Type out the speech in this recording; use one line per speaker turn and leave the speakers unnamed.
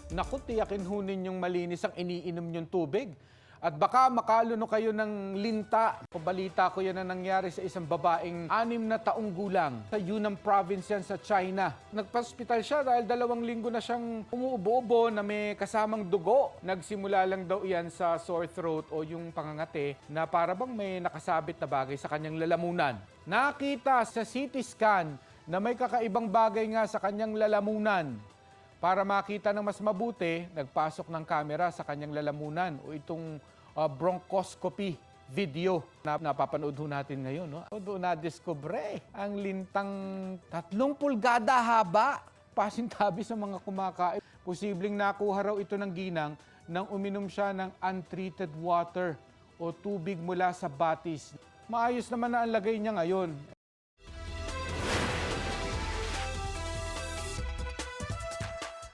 Naku, tiyakin ho ninyong malinis ang iniinom nyong tubig. At baka makaluno kayo ng linta. Balita ko yan na nangyari sa isang babaeng 6 na taong gulang sa Yunnan Province yan sa China. Nagpa-hospital siya dahil 2 linggo na siyang umuubo-ubo na may kasamang dugo. Nagsimula lang daw yan sa sore throat o yung pangangate na para bang may nakasabit na bagay sa kanyang lalamunan. Nakita sa CT scan na may kakaibang bagay nga sa kanyang lalamunan. Para makita ng mas mabuti, nagpasok ng kamera sa kanyang lalamunan o itong bronchoscopy video na napapanood ho natin ngayon. No? Doon na-discover ang lintang 3 pulgada haba, pasintabi sa mga kumakain. Posibleng nakuha raw ito ng ginang nang uminom siya ng untreated water o tubig mula sa batis. Maayos naman na ang lagay niya ngayon.